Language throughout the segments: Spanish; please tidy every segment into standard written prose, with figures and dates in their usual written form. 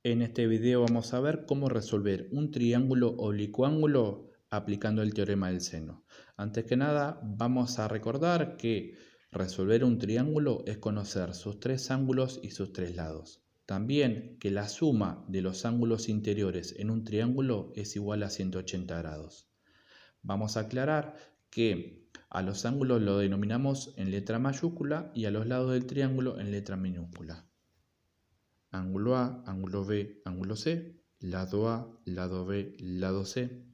En este video vamos a ver cómo resolver un triángulo oblicuángulo aplicando el teorema del seno. Antes que nada, vamos a recordar que resolver un triángulo es conocer sus tres ángulos y sus tres lados. También que la suma de los ángulos interiores en un triángulo es igual a 180 grados. Vamos a aclarar que a los ángulos lo denominamos en letra mayúscula y a los lados del triángulo en letra minúscula. Ángulo A, ángulo B, ángulo C, lado A, lado B, lado C.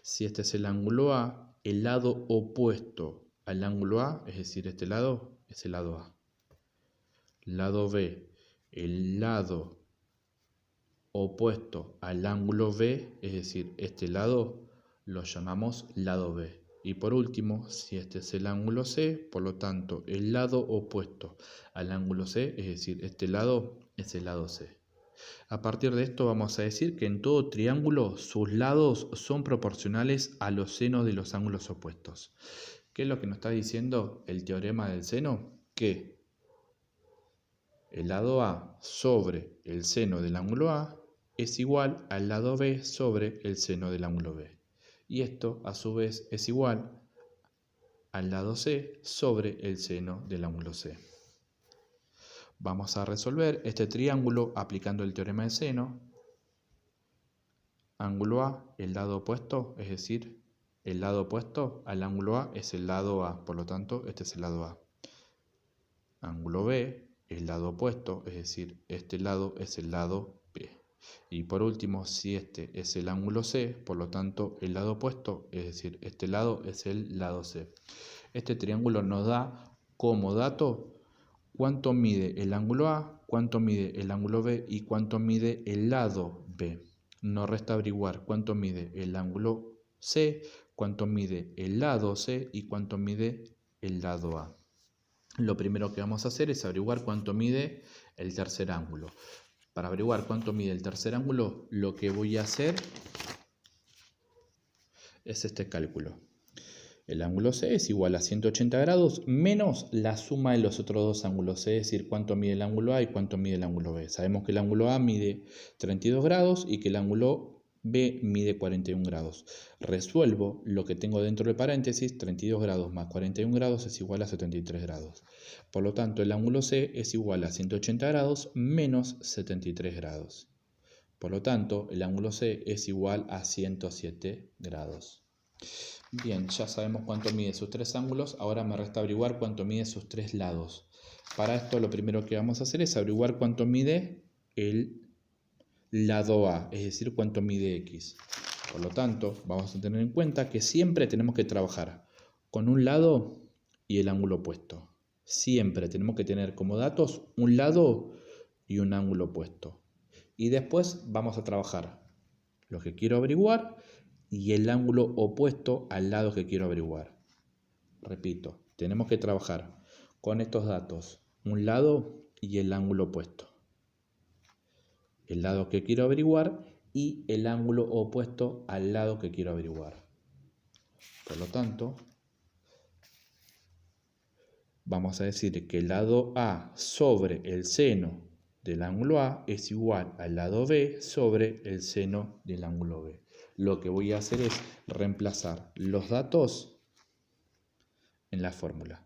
Si este es el ángulo A, el lado opuesto al ángulo A, es decir, este lado, es el lado A. Lado B, el lado opuesto al ángulo B, es decir, este lado, lo llamamos lado B. Y por último, si este es el ángulo C, por lo tanto, el lado opuesto al ángulo C, es decir, este lado, es el lado C. A partir de esto vamos a decir que en todo triángulo sus lados son proporcionales a los senos de los ángulos opuestos. ¿Qué es lo que nos está diciendo el teorema del seno? Que el lado A sobre el seno del ángulo A es igual al lado B sobre el seno del ángulo B. Y esto a su vez es igual al lado C sobre el seno del ángulo C. Vamos a resolver este triángulo aplicando el teorema del seno. Ángulo A, el lado opuesto, es decir, el lado opuesto al ángulo A es el lado A, por lo tanto, este es el lado A. Ángulo B, el lado opuesto, es decir, este lado es el lado B. Y por último, si este es el ángulo C, por lo tanto, el lado opuesto, es decir, este lado es el lado C. Este triángulo nos da como dato cuánto mide el ángulo A, cuánto mide el ángulo B y cuánto mide el lado B. Nos resta averiguar cuánto mide el ángulo C, cuánto mide el lado C y cuánto mide el lado A. Lo primero que vamos a hacer es averiguar cuánto mide el tercer ángulo. Para averiguar cuánto mide el tercer ángulo, lo que voy a hacer es este cálculo. El ángulo C es igual a 180 grados menos la suma de los otros dos ángulos C, es decir, cuánto mide el ángulo A y cuánto mide el ángulo B. Sabemos que el ángulo A mide 32 grados y que el ángulo B mide 41 grados. Resuelvo lo que tengo dentro del paréntesis, 32 grados más 41 grados es igual a 73 grados. Por lo tanto, el ángulo C es igual a 180 grados menos 73 grados. Por lo tanto, el ángulo C es igual a 107 grados. Bien, ya sabemos cuánto mide sus tres ángulos, ahora me resta averiguar cuánto mide sus tres lados. Para esto lo primero que vamos a hacer es averiguar cuánto mide el lado A, es decir, cuánto mide X. Por lo tanto, vamos a tener en cuenta que siempre tenemos que trabajar con un lado y el ángulo opuesto. Siempre tenemos que tener como datos un lado y un ángulo opuesto. Y después vamos a trabajar lo que quiero averiguar y el ángulo opuesto al lado que quiero averiguar. Repito, tenemos que trabajar con estos datos, un lado y el ángulo opuesto. El lado que quiero averiguar y el ángulo opuesto al lado que quiero averiguar. Por lo tanto, vamos a decir que el lado A sobre el seno del ángulo A es igual al lado B sobre el seno del ángulo B. Lo que voy a hacer es reemplazar los datos en la fórmula.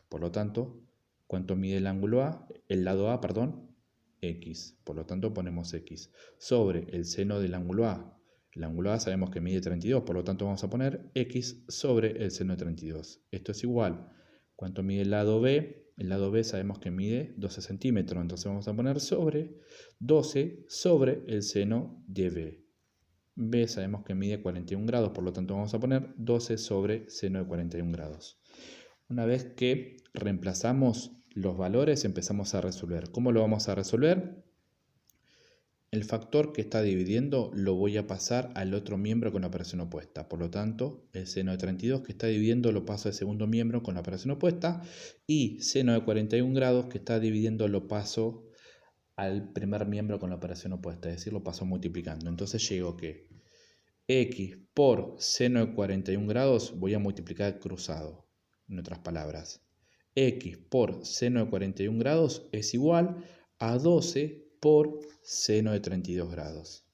Por lo tanto, ¿cuánto mide el ángulo A? El lado A, perdón, X. Por lo tanto, ponemos X sobre el seno del ángulo A. El ángulo A sabemos que mide 32, por lo tanto vamos a poner X sobre el seno de 32. Esto es igual. ¿Cuánto mide el lado B? El lado B sabemos que mide 12 centímetros, entonces vamos a poner sobre 12 sobre el seno de B. B sabemos que mide 41 grados, por lo tanto vamos a poner 12 sobre seno de 41 grados. Una vez que reemplazamos los valores, empezamos a resolver. ¿Cómo lo vamos a resolver? El factor que está dividiendo lo voy a pasar al otro miembro con la operación opuesta. Por lo tanto, el seno de 32 que está dividiendo lo paso al segundo miembro con la operación opuesta. Y seno de 41 grados que está dividiendo lo paso al primer miembro con la operación opuesta, es decir, lo paso multiplicando. Entonces llego que X por seno de 41 grados voy a multiplicar cruzado. En otras palabras, X por seno de 41 grados es igual a 12 por seno de 32 grados.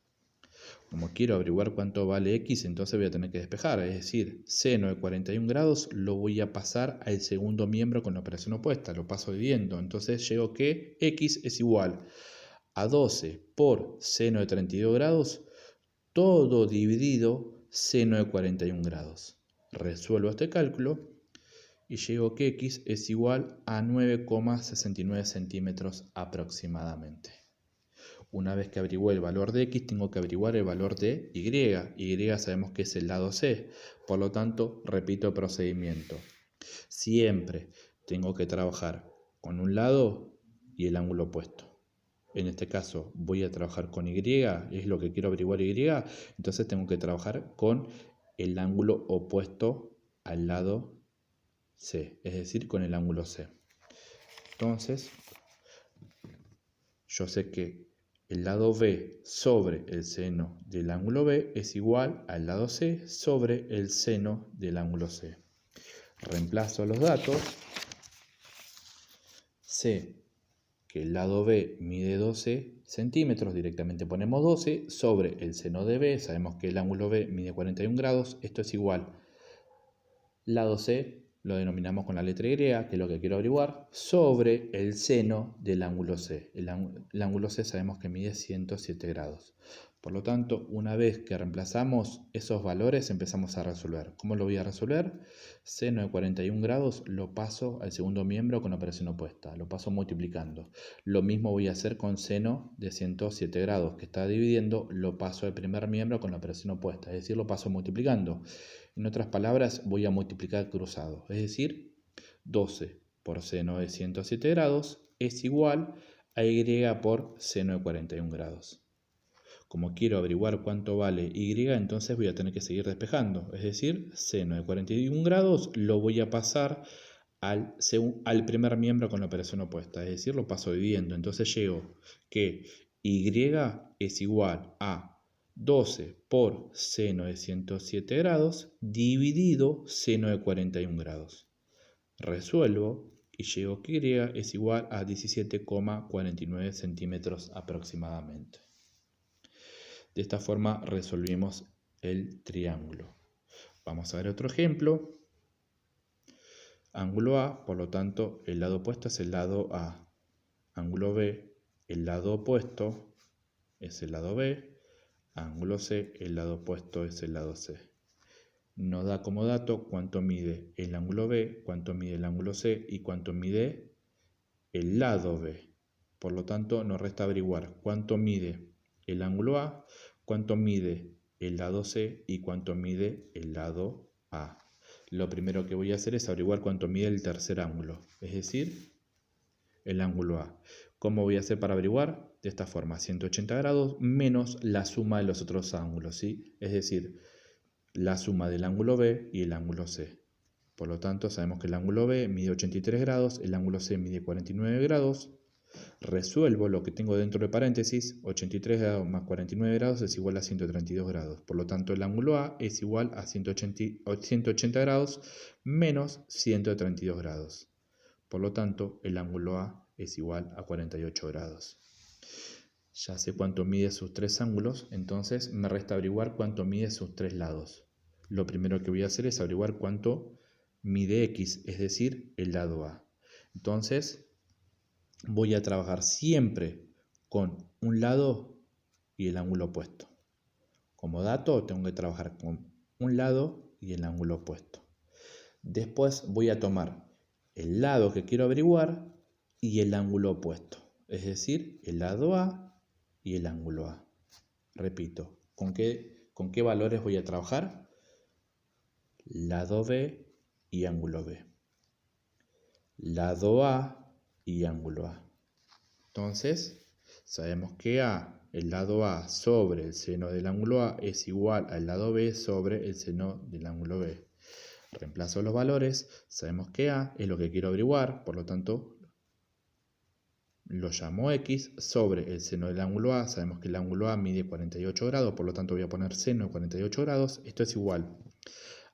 Como quiero averiguar cuánto vale x, entonces voy a tener que despejar. Es decir, seno de 41 grados lo voy a pasar al segundo miembro con la operación opuesta. Lo paso dividiendo. Entonces llego que x es igual a 12 por seno de 32 grados, todo dividido seno de 41 grados. Resuelvo este cálculo y llego que x es igual a 9,69 centímetros aproximadamente. Una vez que averigüé el valor de x, tengo que averiguar el valor de y. Y sabemos que es el lado C. Por lo tanto, repito el procedimiento. Siempre tengo que trabajar con un lado y el ángulo opuesto. En este caso voy a trabajar con y, es lo que quiero averiguar y. Entonces tengo que trabajar con el ángulo opuesto al lado C. Es decir, con el ángulo C. Entonces, yo sé que el lado B sobre el seno del ángulo B es igual al lado C sobre el seno del ángulo C. Reemplazo los datos. Sé que el lado B mide 12 centímetros, directamente ponemos 12 sobre el seno de B. Sabemos que el ángulo B mide 41 grados. Esto es igual. Lado C lo denominamos con la letra Y, que es lo que quiero averiguar, sobre el seno del ángulo C. El ángulo C sabemos que mide 107 grados. Por lo tanto, una vez que reemplazamos esos valores, empezamos a resolver. ¿Cómo lo voy a resolver? Seno de 41 grados lo paso al segundo miembro con operación opuesta. Lo paso multiplicando. Lo mismo voy a hacer con seno de 107 grados, que está dividiendo, lo paso al primer miembro con la operación opuesta. Es decir, lo paso multiplicando. En otras palabras, voy a multiplicar cruzado, es decir, 12 por seno de 107 grados es igual a y por seno de 41 grados. Como quiero averiguar cuánto vale y, entonces voy a tener que seguir despejando, es decir, seno de 41 grados lo voy a pasar al primer miembro con la operación opuesta, es decir, lo paso dividiendo. Entonces llego que y es igual a 12 por seno de 107 grados dividido seno de 41 grados. Resuelvo y llego que y es igual a 17,49 centímetros aproximadamente. De esta forma resolvimos el triángulo. Vamos a ver otro ejemplo. Ángulo A, por lo tanto, el lado opuesto es el lado A. Ángulo B, el lado opuesto es el lado B. Ángulo C, el lado opuesto es el lado C. Nos da como dato cuánto mide el ángulo B, cuánto mide el ángulo C y cuánto mide el lado B. Por lo tanto, nos resta averiguar cuánto mide el ángulo A, cuánto mide el lado C y cuánto mide el lado A. Lo primero que voy a hacer es averiguar cuánto mide el tercer ángulo, es decir, el ángulo A. ¿Cómo voy a hacer para averiguar? De esta forma, 180 grados menos la suma de los otros ángulos, ¿sí? Es decir, la suma del ángulo B y el ángulo C. Por lo tanto, sabemos que el ángulo B mide 83 grados, el ángulo C mide 49 grados. Resuelvo lo que tengo dentro de paréntesis, 83 grados más 49 grados es igual a 132 grados. Por lo tanto, el ángulo A es igual a 180 grados menos 132 grados. Por lo tanto, el ángulo A es igual a 48 grados. Ya sé cuánto mide sus tres ángulos, entonces me resta averiguar cuánto mide sus tres lados. Lo primero que voy a hacer es averiguar cuánto mide X, es decir, el lado A. Entonces, voy a trabajar siempre con un lado y el ángulo opuesto. Como dato, tengo que trabajar con un lado y el ángulo opuesto. Después voy a tomar el lado que quiero averiguar y el ángulo opuesto, es decir, el lado A y el ángulo A. Repito, ¿con qué valores voy a trabajar? Lado B y ángulo B. Lado A y ángulo A. Entonces, sabemos que el lado A sobre el seno del ángulo A es igual al lado B sobre el seno del ángulo B. Reemplazo los valores, sabemos que A es lo que quiero averiguar, por lo tanto lo llamo X sobre el seno del ángulo A. Sabemos que el ángulo A mide 48 grados, por lo tanto voy a poner seno de 48 grados. Esto es igual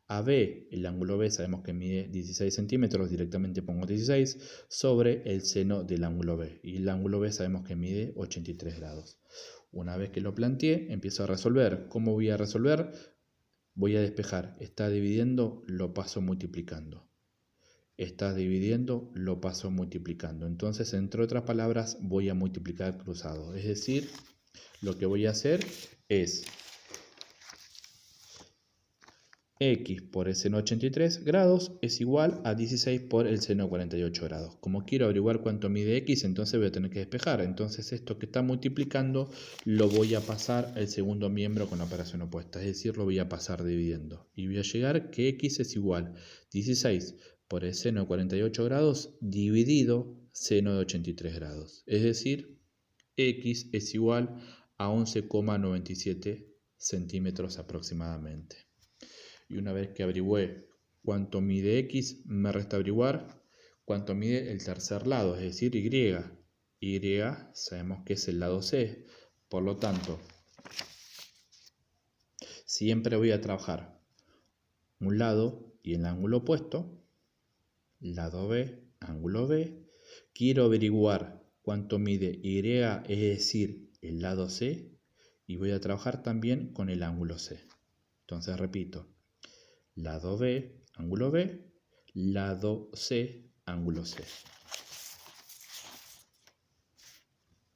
AB, el ángulo B sabemos que mide 16 centímetros, directamente pongo 16, sobre el seno del ángulo B. Y el ángulo B sabemos que mide 83 grados. Una vez que lo planteé, empiezo a resolver. ¿Cómo voy a resolver? Voy a despejar. Está dividiendo, lo paso multiplicando. Está dividiendo, lo paso multiplicando. Entonces, entre otras palabras, voy a multiplicar cruzado. Es decir, lo que voy a hacer es x por el seno de 83 grados es igual a 16 por el seno de 48 grados. Como quiero averiguar cuánto mide x, entonces voy a tener que despejar. Entonces esto que está multiplicando lo voy a pasar al segundo miembro con la operación opuesta. Es decir, lo voy a pasar dividiendo. Y voy a llegar que x es igual a 16 por el seno de 48 grados dividido seno de 83 grados. Es decir, x es igual a 11,97 centímetros aproximadamente. Y una vez que averigüé cuánto mide x, me resta averiguar cuánto mide el tercer lado, es decir, y. Y sabemos que es el lado C. Por lo tanto, siempre voy a trabajar un lado y el ángulo opuesto, lado B, ángulo B. Quiero averiguar cuánto mide Y, es decir, el lado C, y voy a trabajar también con el ángulo C. Entonces repito. Lado B, ángulo B, lado C, ángulo C.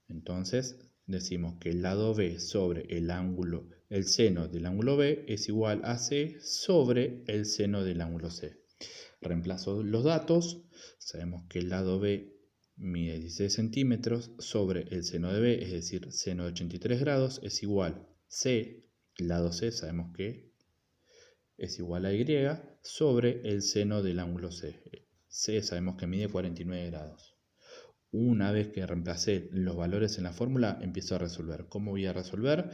Entonces decimos que el lado B sobre el seno del ángulo B es igual a C sobre el seno del ángulo C. Reemplazo los datos, sabemos que el lado B mide 16 centímetros sobre el seno de B, es decir, seno de 83 grados, es igual a C, lado C sabemos que es igual a Y sobre el seno del ángulo C. C sabemos que mide 49 grados. Una vez que reemplacé los valores en la fórmula, empiezo a resolver. ¿Cómo voy a resolver?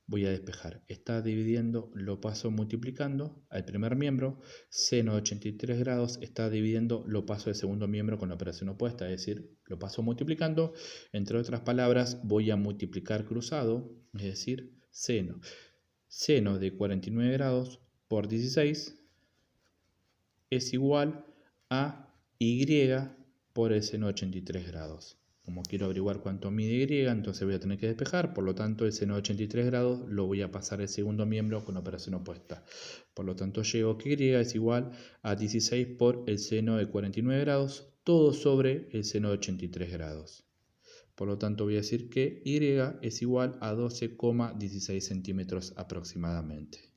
Voy a despejar. Está dividiendo, lo paso multiplicando al primer miembro. Seno de 83 grados está dividiendo, lo paso al segundo miembro con la operación opuesta, es decir, lo paso multiplicando. Entre otras palabras, voy a multiplicar cruzado, es decir, seno. Seno de 49 grados por 16 es igual a Y por el seno de 83 grados. Como quiero averiguar cuánto mide Y, entonces voy a tener que despejar. Por lo tanto, el seno de 83 grados lo voy a pasar al segundo miembro con operación opuesta. Por lo tanto, llego que Y es igual a 16 por el seno de 49 grados, todo sobre el seno de 83 grados. Por lo tanto, voy a decir que Y es igual a 12,16 centímetros aproximadamente.